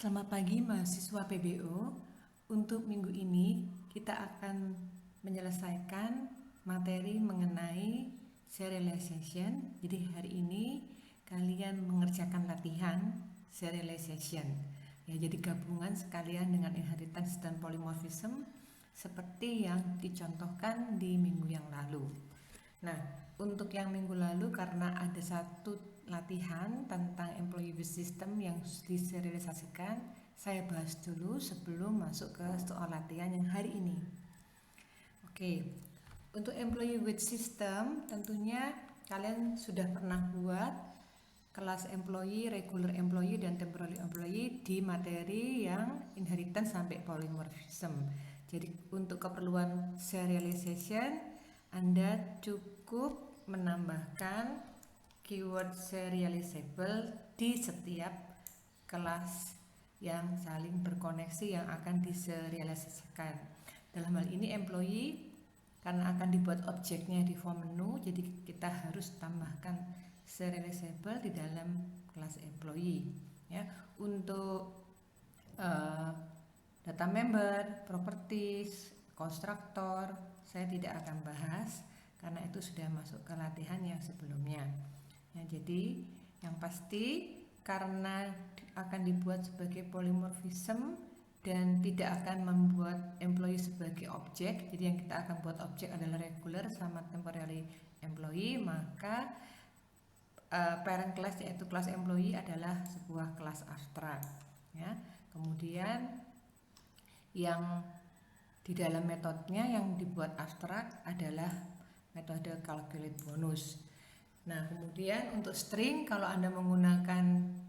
Selamat pagi mahasiswa PBO. Untuk minggu ini kita akan menyelesaikan materi mengenai serialization. Jadi hari ini kalian mengerjakan latihan serialization. Ya, jadi gabungan sekalian dengan inheritance dan polymorphism seperti yang dicontohkan di minggu yang lalu. Nah, untuk yang minggu lalu karena ada satu latihan tentang employee based system yang diserialisasikan, saya bahas dulu sebelum masuk ke soal latihan yang hari ini. Oke, untuk employee based system tentunya kalian sudah pernah buat kelas employee, regular employee, dan temporary employee di materi yang inheritance sampai polymorphism. Jadi untuk keperluan serialization Anda cukup menambahkan keyword serializable di setiap kelas yang saling berkoneksi yang akan diserialisasikan. Dalam hal ini employee karena akan dibuat objeknya di form menu, jadi kita harus tambahkan serializable di dalam kelas employee. Ya, untuk data member, properties, konstruktor saya tidak akan bahas karena itu sudah masuk ke latihan yang sebelumnya. Ya, jadi yang pasti karena akan dibuat sebagai polymorphism dan tidak akan membuat employee sebagai objek, jadi yang kita akan buat objek adalah regular sama temporary employee, maka parent class yaitu kelas employee adalah sebuah kelas abstrak. Ya, kemudian yang di dalam metodenya yang dibuat abstrak adalah metode calculate bonus. Nah, kemudian untuk string, kalau Anda menggunakan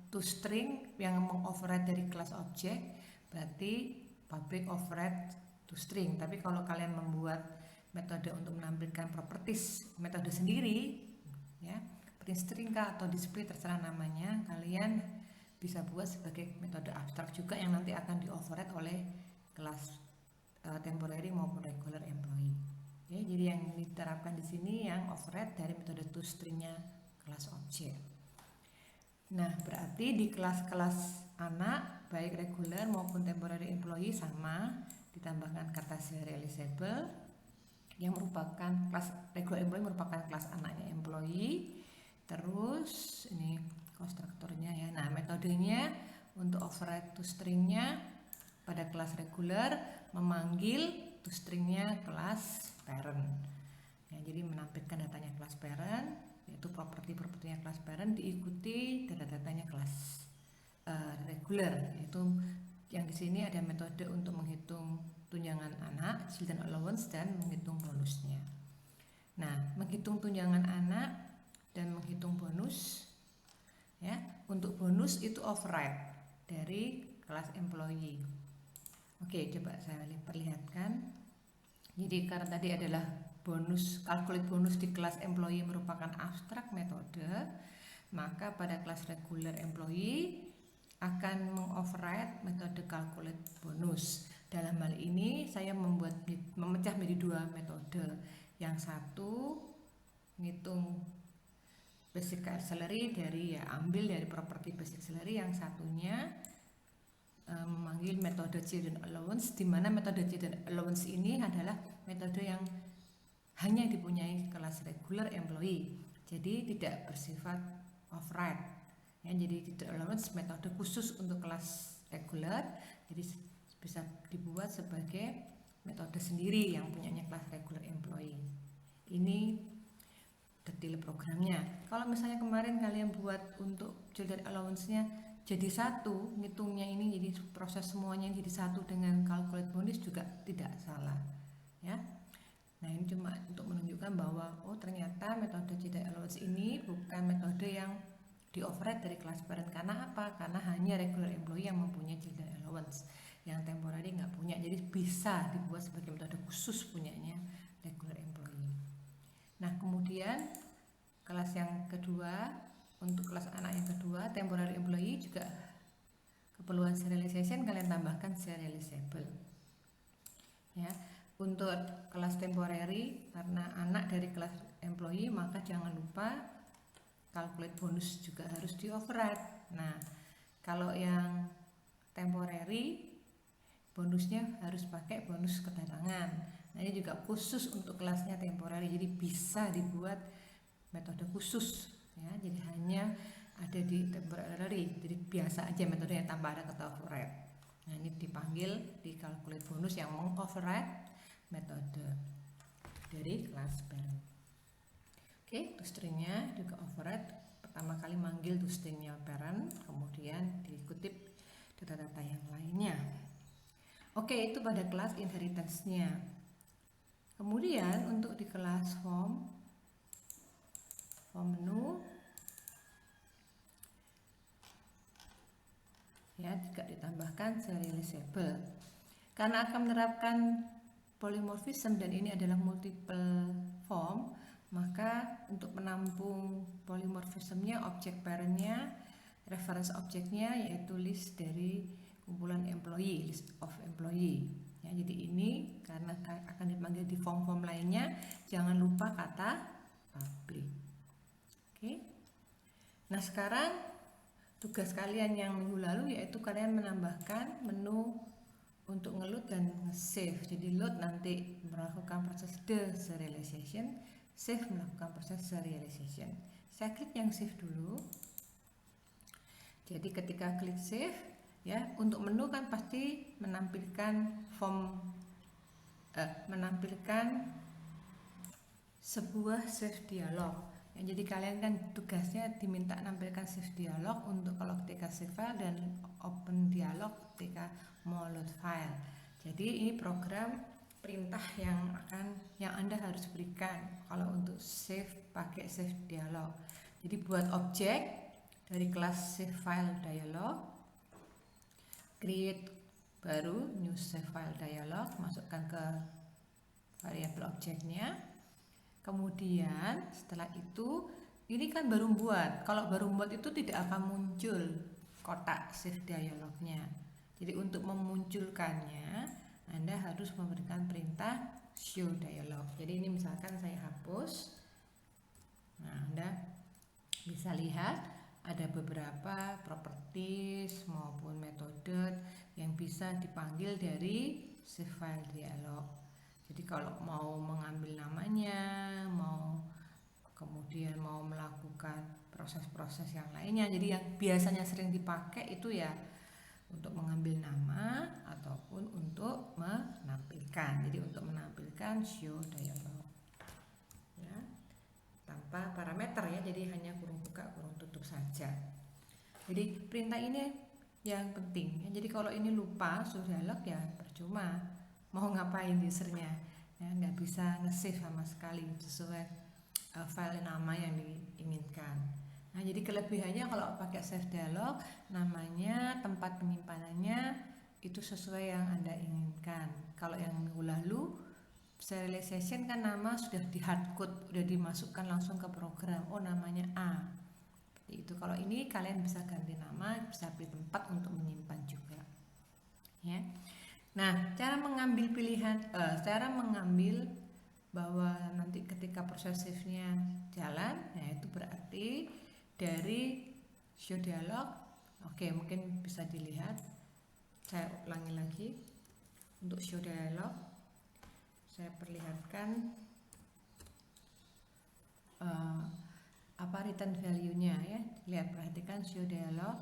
toString yang mengoverride dari kelas objek, berarti public override toString. Tapi kalau kalian membuat metode untuk menampilkan properties metode sendiri, ya, print string kah atau display terserah namanya, kalian bisa buat sebagai metode abstrak juga yang nanti akan di-override oleh kelas temporary maupun regular employee. Ya, jadi yang diterapkan di sini yang override dari metode toString-nya kelas objek. Nah, berarti di kelas-kelas anak baik regular maupun temporary employee sama ditambahkan kata serializable yang merupakan kelas regular employee merupakan kelas anaknya employee. Terus ini konstruktornya ya. Nah, metodenya untuk override toString-nya pada kelas regular memanggil toString-nya kelas parent. Ya, jadi menampilkan datanya kelas parent, yaitu properti-propertinya kelas parent diikuti data-datanya kelas regular, yaitu yang di sini ada metode untuk menghitung tunjangan anak, children allowance, dan menghitung bonusnya. Nah, menghitung tunjangan anak dan menghitung bonus, ya, untuk bonus itu override dari kelas employee. Oke, coba saya perlihatkan. Jadi karena tadi adalah bonus, calculate bonus di kelas employee merupakan abstrak metode, maka pada kelas regular employee akan mengoverride metode calculate bonus. Dalam hal ini saya memecah menjadi dua metode. Yang satu menghitung basic salary dari ambil dari properti basic salary, yang satunya memanggil metode children allowance, di mana metode children allowance ini adalah metode yang hanya dipunyai kelas regular employee, jadi tidak bersifat override. Ya, jadi children allowance metode khusus untuk kelas regular, jadi bisa dibuat sebagai metode sendiri yang punyanya kelas regular employee. Ini detail programnya. Kalau misalnya kemarin kalian buat untuk children allowance-nya jadi satu, ngitungnya ini jadi proses semuanya jadi satu dengan calculate bonus juga tidak salah, ya. Nah, ini cuma untuk menunjukkan bahwa ternyata metode children allowance ini bukan metode yang di override dari kelas parent. Karena apa? Karena hanya regular employee yang mempunyai children allowance, yang temporary nggak punya, jadi bisa dibuat sebagai metode khusus punyanya regular employee. Nah, kemudian kelas yang kedua, untuk kelas anak yang kedua, temporary employee, juga keperluan serialization kalian tambahkan serializable. Ya, untuk kelas temporary karena anak dari kelas employee, maka jangan lupa calculate bonus juga harus di override. Nah, kalau yang temporary, bonusnya harus pakai bonus kedatangan. Nah ini juga khusus untuk kelasnya temporary, jadi bisa dibuat metode khusus ya, jadi hanya ada di temporary, jadi biasa aja metodenya tanpa ada kata override. Nah ini dipanggil di calculate bonus yang mengoverride metode dari kelas parent. Oke, toString-nya juga override. Pertama kali manggil toString-nya parent, kemudian dikutip data-data yang lainnya. Oke, itu pada kelas inheritance-nya. Kemudian untuk di kelas form menu ya juga ditambahkan serializable. Karena akan menerapkan polymorphism dan ini adalah multiple form, maka untuk menampung polymorphismnya, objek parentnya, reference objeknya yaitu list dari kumpulan employee, list of employee ya. Jadi ini karena akan dipanggil di form-form lainnya, jangan lupa kata public. Oke. Nah sekarang tugas kalian yang minggu lalu yaitu kalian menambahkan menu untuk ngeload dan nge-save. Jadi load nanti melakukan proses deserialization, save melakukan proses serialization. Saya klik yang save dulu. Jadi ketika klik save ya, untuk menu kan pasti menampilkan form menampilkan sebuah save dialog. Ya, jadi kalian kan tugasnya diminta menampilkan save dialog untuk kalau ketika save file dan open dialog ketika mau load file. Jadi ini program perintah yang Anda harus berikan kalau untuk save pakai save dialog. Jadi buat objek dari kelas save file dialog, create baru new save file dialog, masukkan ke variabel objeknya. Kemudian setelah itu ini kan baru buat. Kalau baru buat itu tidak akan muncul kotak save dialognya. Jadi untuk memunculkannya Anda harus memberikan perintah show dialog. Jadi ini misalkan saya hapus. Nah, Anda bisa lihat ada beberapa properties maupun metode yang bisa dipanggil dari save file dialog. Jadi kalau mau mengambil namanya, kemudian mau melakukan proses-proses yang lainnya, jadi yang biasanya sering dipakai itu ya untuk mengambil nama ataupun untuk menampilkan. Jadi untuk menampilkan show dialog ya, tanpa parameter ya, jadi hanya kurung buka kurung tutup saja. Jadi perintah ini yang penting ya. Jadi kalau ini lupa show dialog ya percuma mau ngapain usernya ya, nggak bisa nge-save sama sekali sesuai file nama yang diinginkan. Nah jadi kelebihannya kalau pakai save dialog, namanya, tempat penyimpanannya itu sesuai yang Anda inginkan. Kalau yang minggu lalu serialization kan nama sudah di hardcode, sudah dimasukkan langsung ke program, oh namanya A. Seperti itu. Kalau ini kalian bisa ganti nama, bisa pilih tempat untuk menyimpan juga ya. Nah, cara mengambil cara mengambil bahwa nanti ketika proses save-nya jalan, nah itu berarti dari show dialog. Oke, mungkin bisa dilihat. Saya ulangi lagi. Untuk show dialog, saya perlihatkan return value-nya ya. Lihat, perhatikan show dialog.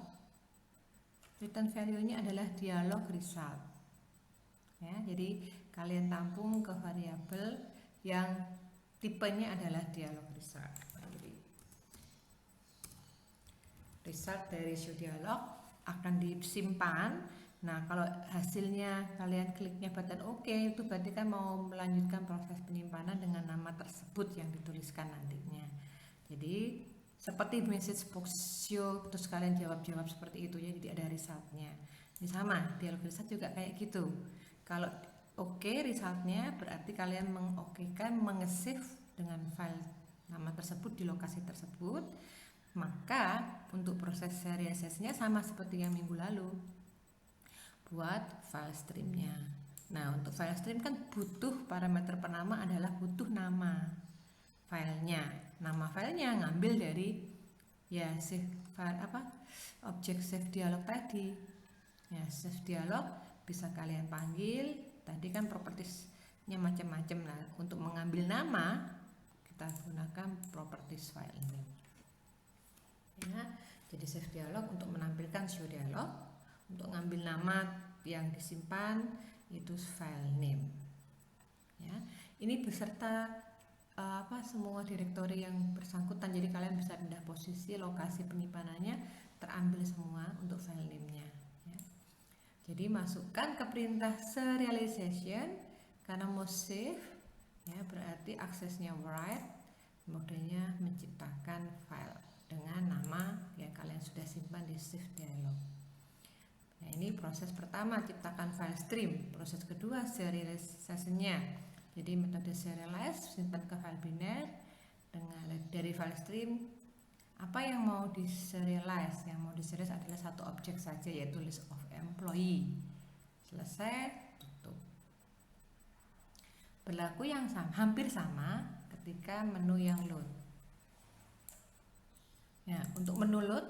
Return value-nya adalah dialog result. Ya, jadi kalian tampung ke variabel yang tipenya adalah dialog result. Jadi result dari show dialog akan disimpan. Nah, kalau hasilnya kalian kliknya button OK, itu berarti kan mau melanjutkan proses penyimpanan dengan nama tersebut yang dituliskan nantinya. Jadi seperti message box show, terus kalian jawab seperti itu ya, jadi ada resultnya. Ini sama, dialog result juga kayak gitu. Kalau OK resultnya berarti kalian mengokekan, mengesave dengan file nama tersebut di lokasi tersebut. Maka untuk proses serialisasinya sama seperti yang minggu lalu, buat file streamnya. Nah untuk file stream kan butuh parameter penama adalah butuh nama filenya. Nama filenya ngambil dari ya save file objek save dialog tadi. Ya, save dialog bisa kalian panggil. Tadi kan propertiesnya macam-macam. Nah, untuk mengambil nama kita gunakan properties file ini. Ya, jadi save dialog untuk menampilkan show dialog. Untuk ngambil nama yang disimpan itu file name. Ya, ini beserta semua direktori yang bersangkutan. Jadi kalian bisa pindah posisi, lokasi penyimpanannya terambil semua untuk file name-nya. Ya. Jadi masukkan ke perintah serialization karena mau save, ya berarti aksesnya write, modenya menciptakan file dengan nama yang kalian sudah simpan di save dialog. Nah, ini proses pertama, ciptakan file stream. Proses kedua, serialization-nya. Jadi metode serialize, simpan ke file biner dengan dari file stream. Apa yang mau diserialize? Yang mau diserialize adalah satu objek saja, yaitu list of employee. Selesai, tutup. Berlaku yang sama, hampir sama ketika menu yang load. Ya, untuk menu load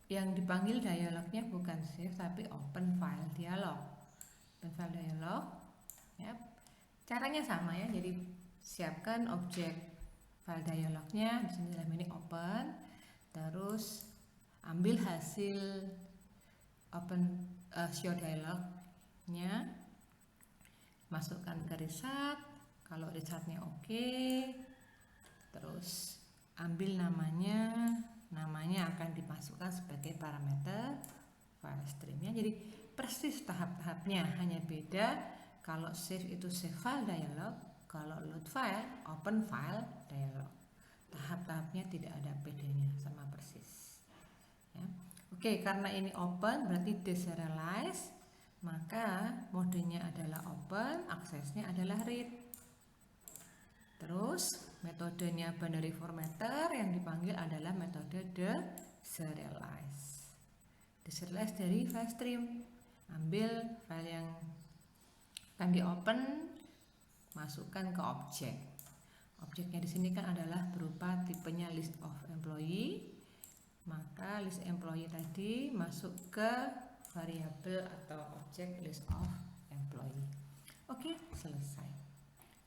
yang dipanggil dialognya bukan save tapi open file dialog. Open file dialog, ya. Caranya sama ya, jadi siapkan objek file dialognya, di sini dalam ini open, terus ambil hasil open show dialognya, masukkan ke result, kalau resultnya oke, terus ambil namanya akan dimasukkan sebagai parameter file streamnya. Jadi persis tahap-tahapnya, hanya beda. Kalau save itu save file dialog, kalau load file, open file dialog. Tahap-tahapnya tidak ada bedanya, sama persis. Ya. Oke, karena ini open berarti deserialize, maka modenya adalah open, aksesnya adalah read. Terus metodenya binary formatter yang dipanggil adalah metode deserialize. Deserialize dari file stream, ambil file yang akan di open, masukkan ke objek. Objeknya di sini kan adalah berupa tipenya list of employee, maka list employee tadi masuk ke variabel atau objek list of employee. Oke, selesai.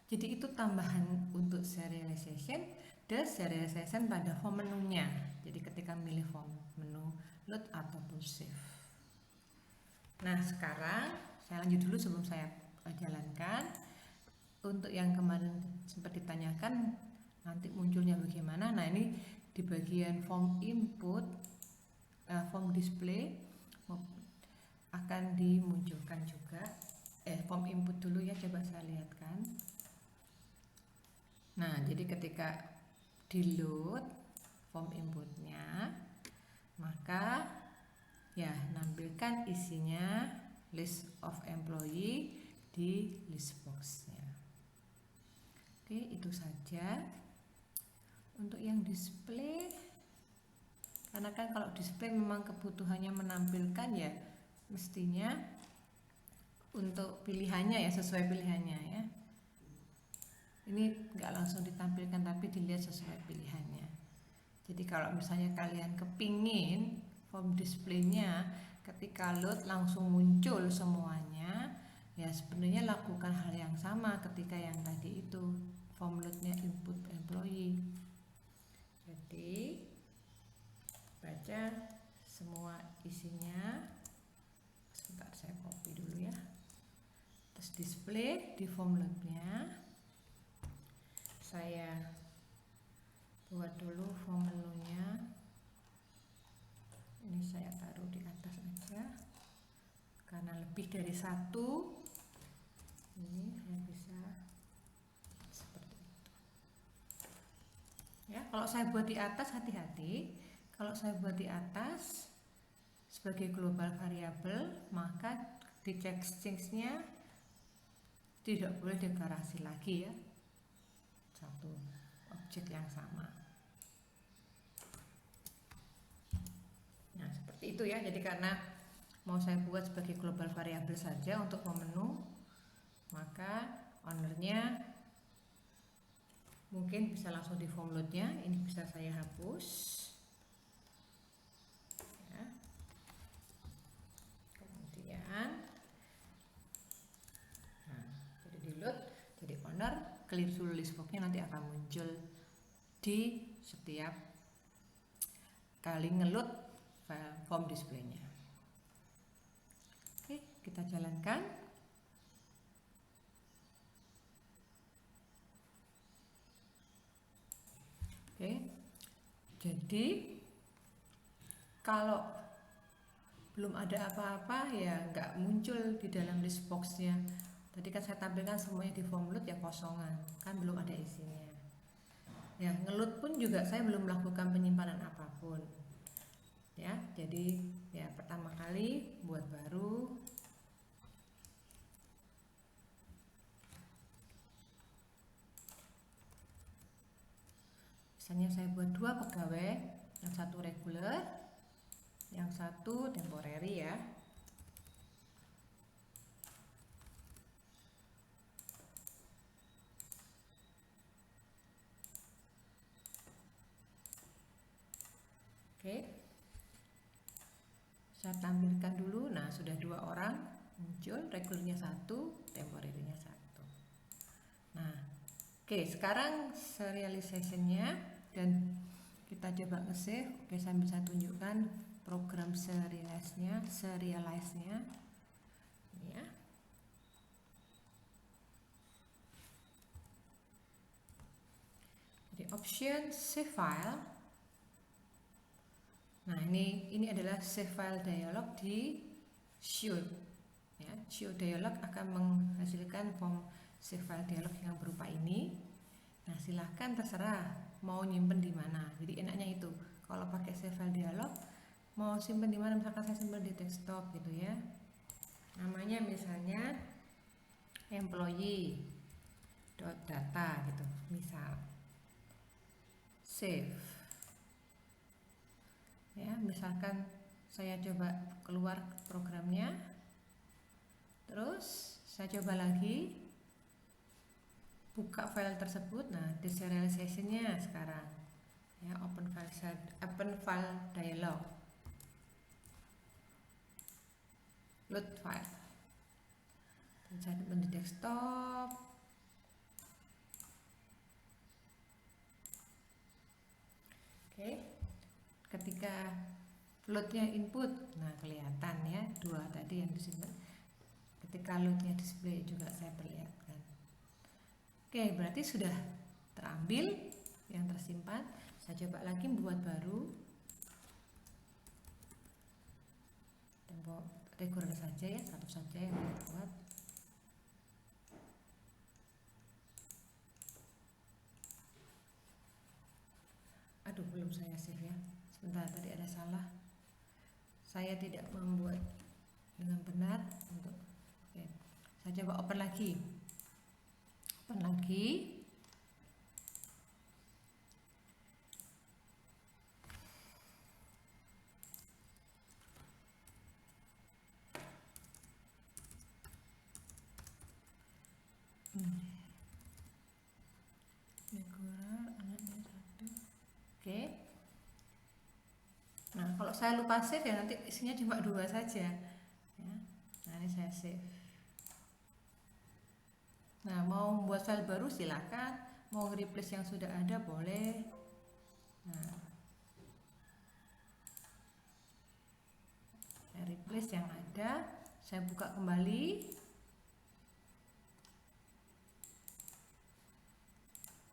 Jadi itu tambahan untuk serialization, deserialization pada form menunya. Jadi ketika milih form menu load ataupun save. Nah, sekarang saya lanjut dulu sebelum saya jalankan. Untuk yang kemarin sempat ditanyakan nanti munculnya bagaimana. Nah, ini di bagian form input, form display akan dimunculkan juga. Form input dulu ya, coba saya lihatkan. Nah, jadi ketika di load form inputnya, maka ya nampilkan isinya list of employee di list box-nya. Oke, itu saja untuk yang display. Karena kan kalau display memang kebutuhannya menampilkan ya, mestinya untuk pilihannya ya, sesuai pilihannya ya. Ini nggak langsung ditampilkan tapi dilihat sesuai pilihannya. Jadi kalau misalnya kalian kepingin form displaynya ketika load langsung muncul semuanya, ya sebenarnya lakukan hal yang sama ketika yang tadi itu, form loadnya input employee. Jadi baca semua isinya. Sebentar, saya copy dulu ya. Terus display di form loadnya. Saya buat dulu form menunya. Ini saya taruh di atas aja karena lebih dari satu. Ini saya bisa seperti itu ya. Kalau saya buat di atas, hati-hati. Kalau saya buat di atas sebagai global variable, maka di check strings-nya tidak boleh deklarasi lagi ya, satu objek yang sama. Nah, seperti itu ya. Jadi karena mau saya buat sebagai global variable saja untuk menu, maka ownernya mungkin bisa langsung di form loadnya. Ini bisa saya hapus ya. Kemudian clear dulu list boxnya, nanti akan muncul di setiap kali ngeload file form display-nya. Oke, kita jalankan. Oke, jadi kalau belum ada apa-apa ya nggak muncul di dalam list box-nya. Tadi kan saya tampilkan semuanya di form load yang kosongan, kan belum ada isinya. Ya, ngeload pun juga saya belum melakukan penyimpanan apapun. Ya, jadi ya pertama kali buat baru. Misalnya saya buat 2 pegawai, yang satu reguler, yang satu temporary ya. Oke, saya tampilkan dulu. Nah, sudah 2 orang muncul, regulernya 1, temporary-nya 1. Nah, oke, sekarang serializationnya dan kita coba nge-save. Oke, sambil saya tunjukkan program serialize-nya ya. Jadi option save file. Nah, ini adalah save file dialog di show. Ya, show dialog akan menghasilkan form save file dialog yang berupa ini. Nah, silahkan terserah mau nyimpen di mana. Jadi enaknya itu kalau pakai save file dialog, mau simpen di mana, misalkan saya simpen di desktop gitu ya. Namanya misalnya employee.data gitu, misal save. Ya, misalkan saya coba keluar programnya, terus saya coba lagi buka file tersebut. Nah, deserialization-nya sekarang ya, open file dialog, load file, dan saya simpan di desktop. Oke, ketika loadnya input, nah kelihatan ya 2 tadi yang disimpan. Ketika loadnya display juga saya perlihatkan. Oke, berarti sudah terambil yang tersimpan. Saya coba lagi membuat baru. Tempo reguler saja ya, satu saja yang saya buat. Aduh, belum saya save ya. Sebentar, tadi ada salah. Saya tidak membuat dengan benar untuk. Oke, saya coba open lagi. Reguler anaknya 1. Oke. Nah, kalau saya lupa save ya nanti isinya cuma 2 saja ya. Nah, ini saya save. Nah, mau membuat file baru silakan, mau replace yang sudah ada boleh. Nah, saya replace yang ada, saya buka kembali.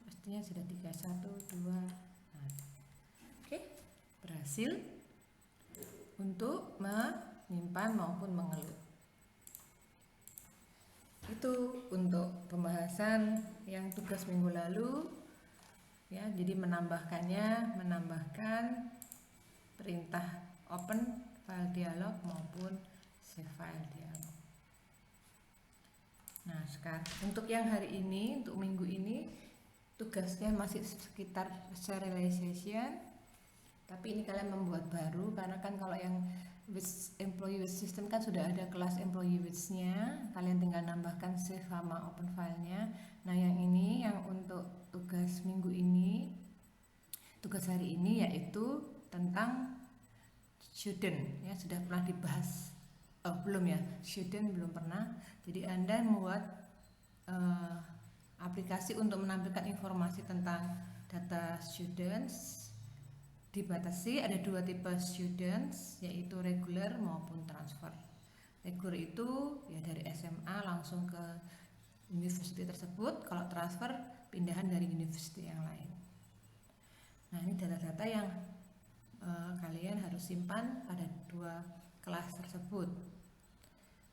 Pastinya sudah 3, 1, 2. Nah, oke, berhasil untuk menyimpan maupun mengeload. Itu untuk pembahasan yang tugas minggu lalu ya. Jadi menambahkan perintah open file dialog maupun save file dialog. Nah, sekarang untuk yang hari ini, untuk minggu ini tugasnya masih sekitar serialization, tapi ini kalian membuat baru karena kan kalau yang employee with system kan sudah ada kelas employee with-nya, kalian tinggal nambahkan save sama open file-nya. Nah, yang ini yang untuk tugas minggu ini, tugas hari ini yaitu tentang student ya, sudah pernah dibahas. Oh, belum ya, student belum pernah. Jadi Anda membuat aplikasi untuk menampilkan informasi tentang data students dibatasi. Ada 2 tipe students, yaitu regular maupun transfer. Regular itu ya dari SMA langsung ke university tersebut, kalau transfer pindahan dari university yang lain. Nah, ini data-data yang kalian harus simpan pada 2 kelas tersebut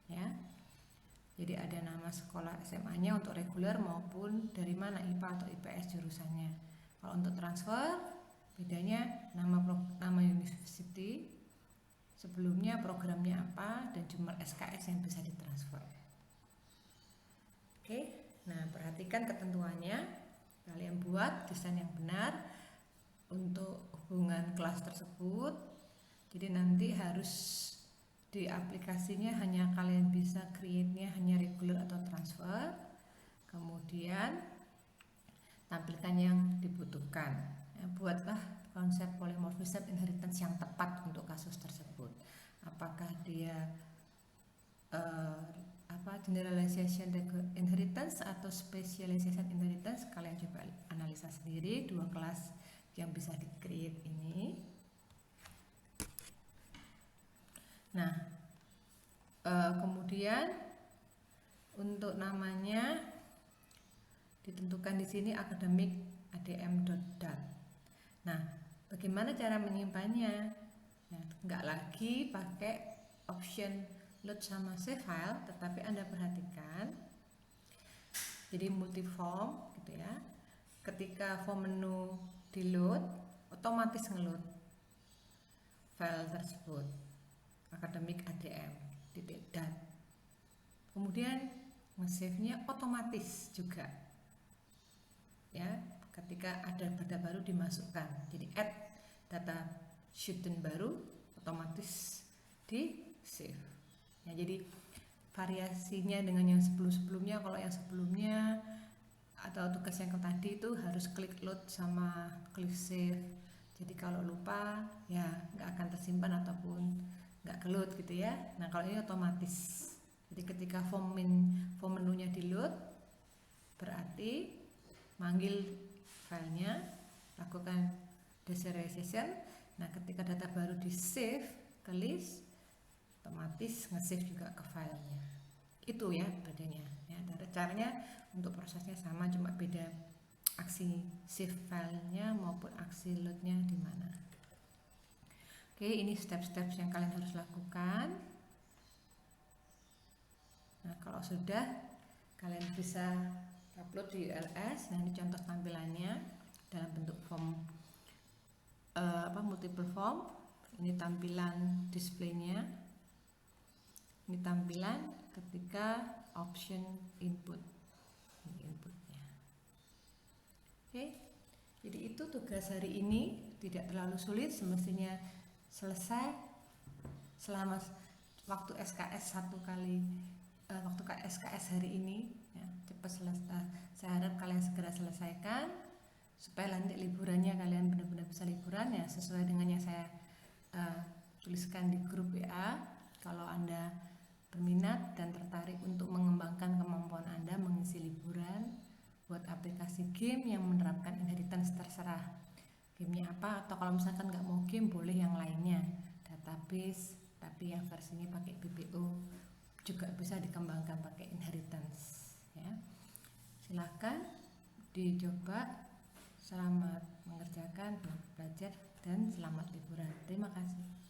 ya. Jadi ada nama sekolah SMA-nya untuk reguler maupun dari mana, IPA atau IPS jurusannya. Kalau untuk transfer bedanya nama university, sebelumnya programnya apa, dan jumlah SKS yang bisa ditransfer. Oke, nah perhatikan ketentuannya, kalian buat desain yang benar untuk hubungan kelas tersebut. Jadi nanti harus di aplikasinya hanya kalian bisa create-nya hanya regular atau transfer. Kemudian tampilkan yang dibutuhkan. Ya, buatlah konsep polymorphism inheritance yang tepat untuk kasus tersebut. Apakah dia generalization inheritance atau specialization inheritance, kalian coba analisa sendiri 2 kelas yang bisa di create ini. Nah, kemudian untuk namanya ditentukan di sini academic adm.dat. Nah, bagaimana cara menyimpannya? Ya, nggak lagi pakai option load sama save file, tetapi Anda perhatikan jadi multi form gitu ya. Ketika form menu di load, otomatis ngeload file tersebut academic adm.dat. Kemudian nge-save-nya otomatis juga ya, ketika ada data baru dimasukkan. Jadi add data student baru otomatis di save. Ya, jadi variasinya dengan yang sebelumnya, kalau yang sebelumnya atau tugas yang tadi itu harus klik load sama klik save. Jadi kalau lupa ya nggak akan tersimpan ataupun nggak ke load gitu ya. Nah, kalau ini otomatis. Jadi ketika form menunya di load, berarti manggil filenya, lakukan deserialization. Nah, ketika data baru di save ke list, otomatis nge-save juga ke filenya. Itu ya bedanya ya. Caranya untuk prosesnya sama, cuma beda aksi save filenya maupun aksi loadnya di mana. Oke, ini step-step yang kalian harus lakukan. Nah, kalau sudah, kalian bisa upload di ULS. Nah, ini contoh tampilannya dalam bentuk form multiple form. Ini tampilan displaynya. Ini tampilan ketika option input. Ini inputnya. Oke, jadi itu tugas hari ini, tidak terlalu sulit, semestinya selesai selama waktu SKS waktu SKS hari ini ya, cepat selesai. Saya harap kalian segera selesaikan supaya nanti liburannya kalian benar-benar bisa liburan ya, sesuai dengan yang saya tuliskan di grup WA. Kalau Anda berminat dan tertarik untuk mengembangkan kemampuan Anda mengisi liburan, buat aplikasi game yang menerapkan inheritance, terserah gamenya apa, atau kalau misalkan nggak mau game boleh yang lainnya, database tapi yang versinya pakai BPO juga bisa dikembangkan pakai inheritance ya. Silahkan dicoba. Selamat mengerjakan, belajar, dan selamat liburan. Terima kasih.